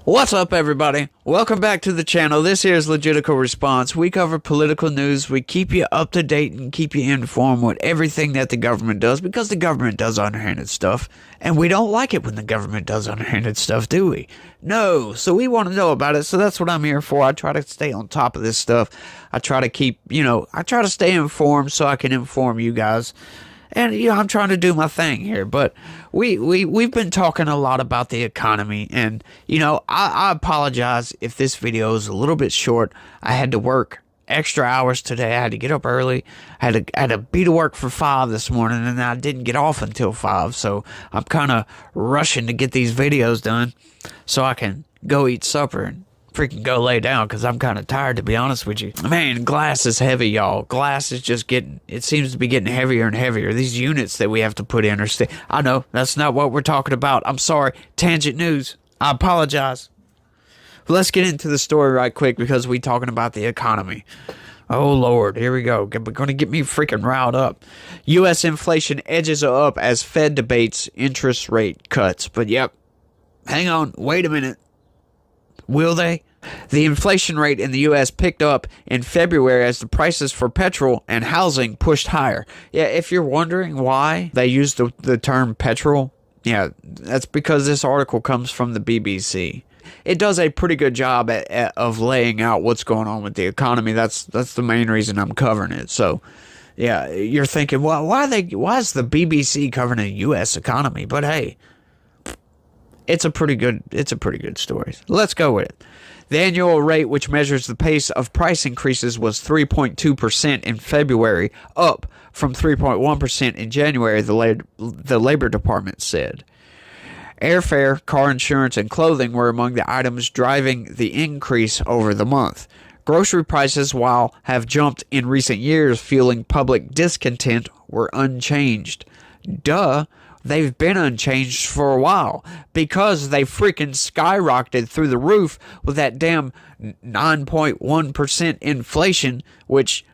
What's up, everybody? Welcome back to the channel. This here is Legitical Response. We cover political news. We keep you up to date and keep you informed with everything that the government does, because the government does underhanded stuff, and we don't like it when the government does underhanded stuff, do we? No. So we want to know about it, so that's what I'm here for. I try to stay on top of this stuff. I try to keep, I try to stay informed so I can inform you guys. And, I'm trying to do my thing here, but we've been talking a lot about the economy, and, I apologize if this video is a little bit short. I had to work extra hours today. I had to get up early. I had to be to work for 5 this morning, and I didn't get off until 5, so I'm kind of rushing to get these videos done so I can go eat supper and freaking go lay down, because I'm kind of tired, to be honest with you. Man, glass is heavy, y'all. Glass is just it seems to be getting heavier and heavier. These units that we have to put in are I know, that's not what we're talking about. I'm sorry. Tangent news. I apologize. But let's get into the story right quick, because we're talking about the economy. Oh, Lord, here we go. We're going to get me freaking riled up. U.S. inflation edges up as Fed debates interest rate cuts. But, yep, hang on. Wait a minute. Will they? The inflation rate in the U.S. picked up in February as the prices for petrol and housing pushed higher. Yeah, if you're wondering why they use the term petrol, yeah, that's because this article comes from the BBC. It does a pretty good job of laying out what's going on with the economy. That's the main reason I'm covering it. So, yeah, you're thinking, well, why is the BBC covering the U.S. economy? But hey, it's a pretty good story. Let's go with it. The annual rate, which measures the pace of price increases, was 3.2% in February, up from 3.1% in January, the Labor Department said. Airfare, car insurance, and clothing were among the items driving the increase over the month. Grocery prices, while have jumped in recent years, fueling public discontent, were unchanged. Duh. They've been unchanged for a while, because they freaking skyrocketed through the roof with that damn 9.1% inflation, which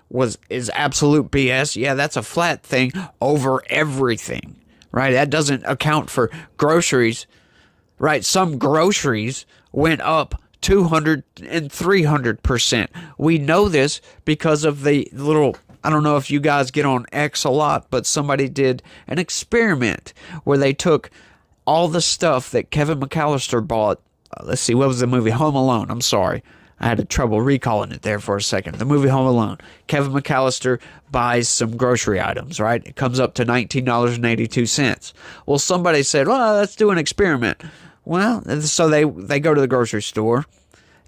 is absolute BS. Yeah, that's a flat thing over everything, right? That doesn't account for groceries, right? Some groceries went up 200 and 300%. We know this because of the little, I don't know if you guys get on X a lot, but somebody did an experiment where they took all the stuff that Kevin McAllister bought. Let's see, what was the movie? Home Alone. I'm sorry. I had trouble recalling it there for a second. The movie Home Alone. Kevin McAllister buys some grocery items, right? It comes up to $19.82. Well, somebody said, well, let's do an experiment. Well, so they go to the grocery store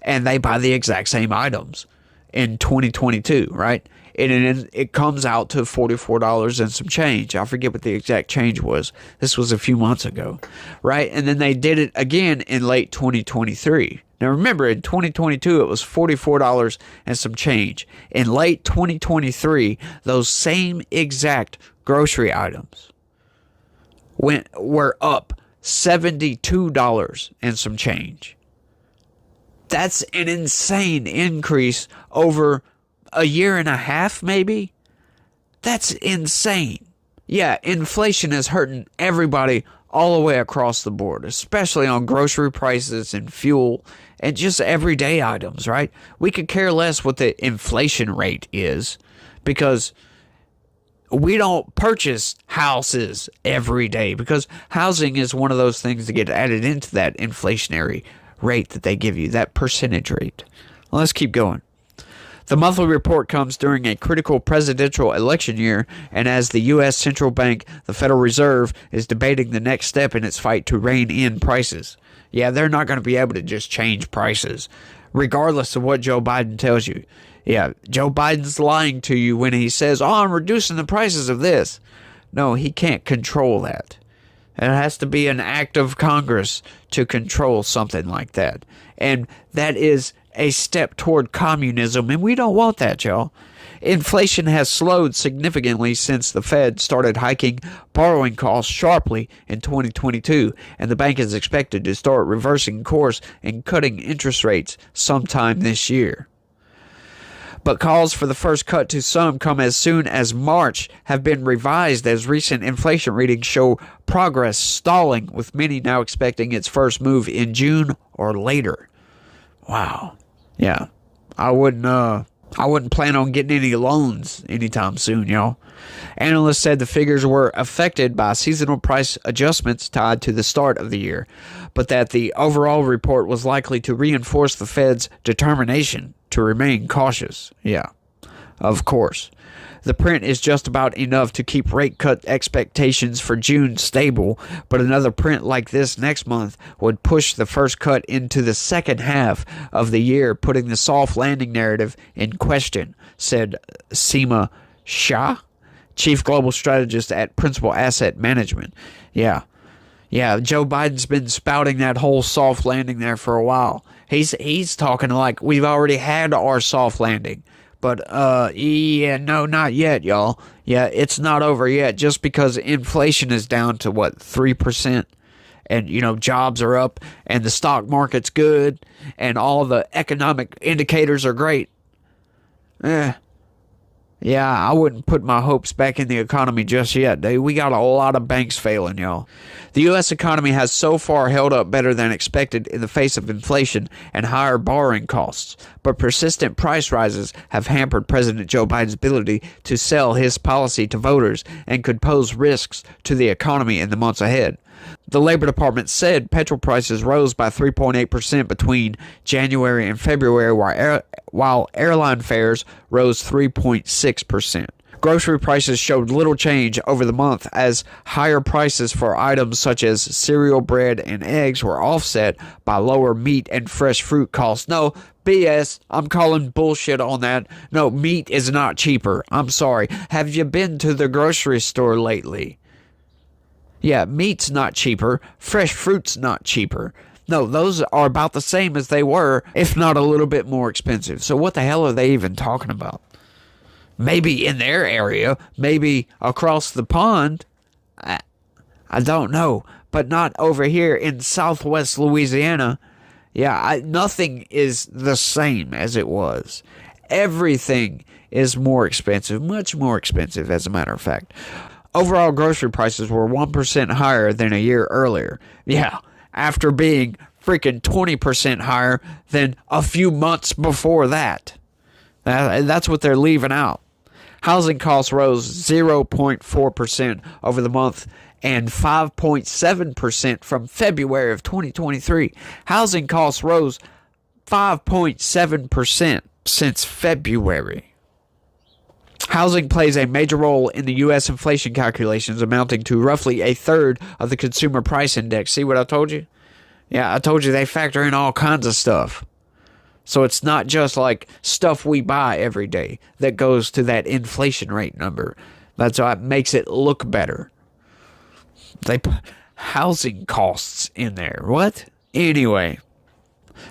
and they buy the exact same items in 2022, right? And it comes out to $44 and some change. I forget what the exact change was. This was a few months ago, right? And then they did it again in late 2023. Now remember, in 2022, it was $44 and some change. In late 2023, those same exact grocery items were up $72 and some change. That's an insane increase over a year and a half, maybe? That's insane. Yeah, inflation is hurting everybody all the way across the board, especially on grocery prices and fuel and just everyday items, right? We could care less what the inflation rate is, because we don't purchase houses every day, because housing is one of those things that get added into that inflationary rate that they give you, that percentage rate. Well, let's keep going. The monthly report comes during a critical presidential election year, and as the U.S. Central Bank, the Federal Reserve, is debating the next step in its fight to rein in prices. Yeah, they're not going to be able to just change prices, regardless of what Joe Biden tells you. Yeah, Joe Biden's lying to you when he says, oh, I'm reducing the prices of this. No, he can't control that. It has to be an act of Congress to control something like that. And that is a step toward communism, and we don't want that, y'all. Inflation has slowed significantly since the Fed started hiking borrowing costs sharply in 2022, and the bank is expected to start reversing course and cutting interest rates sometime this year. But calls for the first cut to some come as soon as March have been revised as recent inflation readings show progress stalling, with many now expecting its first move in June or later. Wow. Yeah. I wouldn't plan on getting any loans anytime soon, y'all. Analysts said the figures were affected by seasonal price adjustments tied to the start of the year, but that the overall report was likely to reinforce the Fed's determination to remain cautious. Yeah, of course. The print is just about enough to keep rate cut expectations for June stable, but another print like this next month would push the first cut into the second half of the year, putting the soft landing narrative in question, said Seema Shah, chief global strategist at Principal Asset Management. Yeah, Joe Biden's been spouting that whole soft landing there for a while. He's talking like we've already had our soft landing. But, yeah, no, not yet, y'all. Yeah, it's not over yet. Just because inflation is down to, 3%? And, jobs are up, and the stock market's good, and all the economic indicators are great. Yeah, I wouldn't put my hopes back in the economy just yet. We got a lot of banks failing, y'all. The U.S. economy has so far held up better than expected in the face of inflation and higher borrowing costs, but persistent price rises have hampered President Joe Biden's ability to sell his policy to voters and could pose risks to the economy in the months ahead. The Labor Department said petrol prices rose by 3.8% between January and February, while airline fares rose 3.6%. Grocery prices showed little change over the month as higher prices for items such as cereal, bread, and eggs were offset by lower meat and fresh fruit costs. No, BS. I'm calling bullshit on that. No, meat is not cheaper. I'm sorry. Have you been to the grocery store lately? Yeah, meat's not cheaper. Fresh fruit's not cheaper. No, those are about the same as they were, if not a little bit more expensive. So what the hell are they even talking about? Maybe in their area, maybe across the pond. I don't know, but not over here in Southwest Louisiana. Yeah, nothing is the same as it was. Everything is more expensive, much more expensive, as a matter of fact. Overall grocery prices were 1% higher than a year earlier. Yeah, after being freaking 20% higher than a few months before that. That's what they're leaving out. Housing costs rose 0.4% over the month and 5.7% from February of 2023. Housing costs rose 5.7% since February. Housing plays a major role in the U.S. inflation calculations, amounting to roughly a third of the consumer price index. See what I told you? Yeah, I told you they factor in all kinds of stuff. So it's not just like stuff we buy every day that goes to that inflation rate number. That's why it makes it look better. They put housing costs in there. What? Anyway.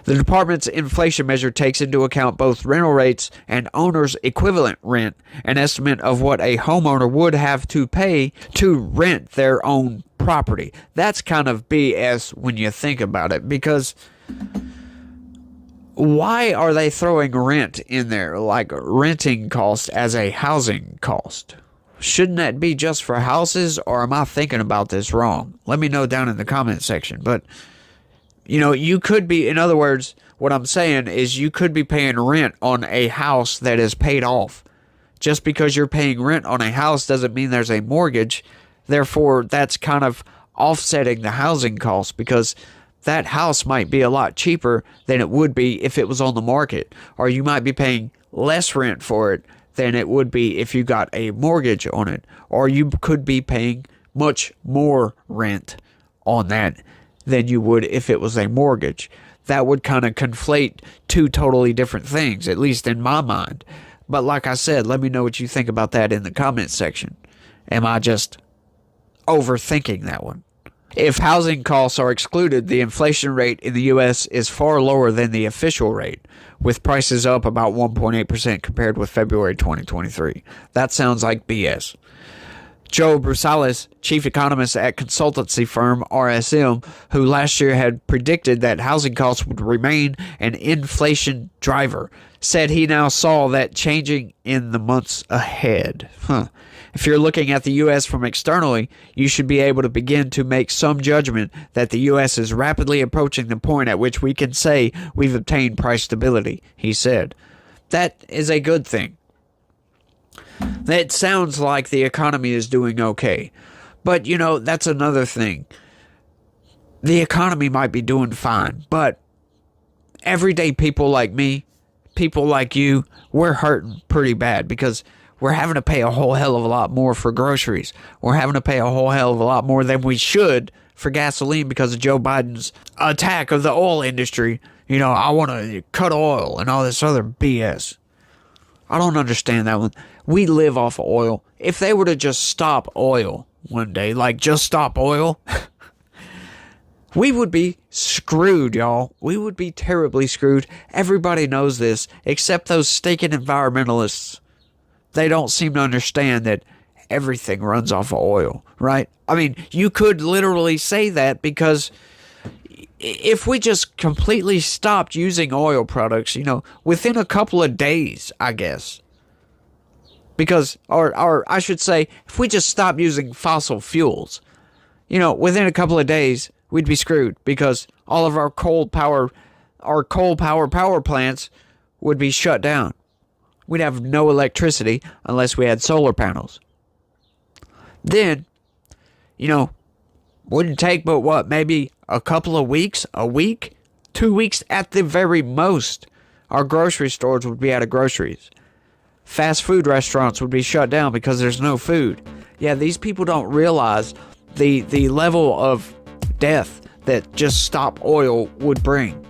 The department's inflation measure takes into account both rental rates and owner's equivalent rent, an estimate of what a homeowner would have to pay to rent their own property. That's kind of BS when you think about it, because why are they throwing rent in there, like renting cost as a housing cost? Shouldn't that be just for houses, or am I thinking about this wrong? Let me know down in the comment section. But you could be, in other words, what I'm saying is you could be paying rent on a house that is paid off. Just because you're paying rent on a house doesn't mean there's a mortgage. Therefore, that's kind of offsetting the housing costs, because that house might be a lot cheaper than it would be if it was on the market. Or you might be paying less rent for it than it would be if you got a mortgage on it. Or you could be paying much more rent on that than you would if it was a mortgage. That would kind of conflate two totally different things, at least in my mind. But like I said, let me know what you think about that in the comments section. Am I just overthinking that one? If housing costs are excluded, the inflation rate in the U.S. is far lower than the official rate, with prices up about 1.8% compared with February 2023. That sounds like BS. Joe Brusalis, chief economist at consultancy firm RSM, who last year had predicted that housing costs would remain an inflation driver, said he now saw that changing in the months ahead. If you're looking at the U.S. from externally, you should be able to begin to make some judgment that the U.S. is rapidly approaching the point at which we can say we've obtained price stability, he said. That is a good thing. It sounds like the economy is doing okay. But, that's another thing. The economy might be doing fine, but everyday people like me, people like you, we're hurting pretty bad because we're having to pay a whole hell of a lot more for groceries. We're having to pay a whole hell of a lot more than we should for gasoline because of Joe Biden's attack of the oil industry. I want to cut oil and all this other BS. I don't understand that one. We live off of oil. If they were to just stop oil one day, just stop oil, we would be screwed, y'all. We would be terribly screwed. Everybody knows this, except those stinking environmentalists. They don't seem to understand that everything runs off of oil, right? I mean, you could literally say that because if we just completely stopped using oil products, within a couple of days, I guess. Because, or I should say, if we just stopped using fossil fuels, within a couple of days, we'd be screwed because all of our coal power power plants would be shut down. We'd have no electricity unless we had solar panels. Then, wouldn't take but what, maybe a couple of weeks, a week, 2 weeks at the very most, our grocery stores would be out of groceries. Fast food restaurants would be shut down because there's no food. Yeah, these people don't realize the level of death that just stop oil would bring.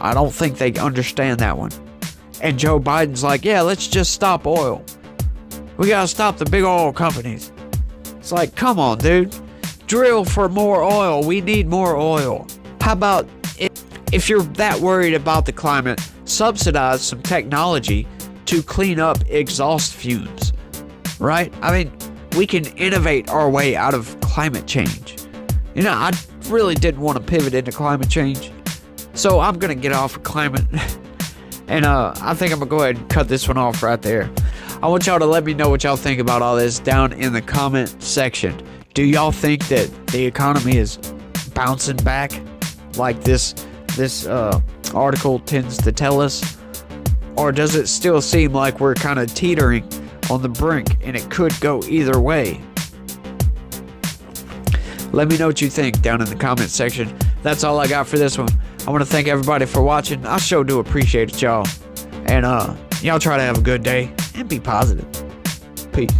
I don't think they understand that one. And Joe Biden's like, yeah, let's just stop oil. We gotta stop the big oil companies. It's like, come on, dude. Drill for more oil. We need more oil. How about if you're that worried about the climate, subsidize some technology to clean up exhaust fumes, right? I mean, we can innovate our way out of climate change. I really didn't want to pivot into climate change, so I'm going to get off of climate, and I think I'm going to go ahead and cut this one off right there. I want y'all to let me know what y'all think about all this down in the comment section. Do y'all think that the economy is bouncing back like this article tends to tell us? Or does it still seem like we're kind of teetering on the brink and it could go either way? Let me know what you think down in the comment section. That's all I got for this one. I want to thank everybody for watching. I sure do appreciate it, y'all. And y'all try to have a good day and be positive. Peace.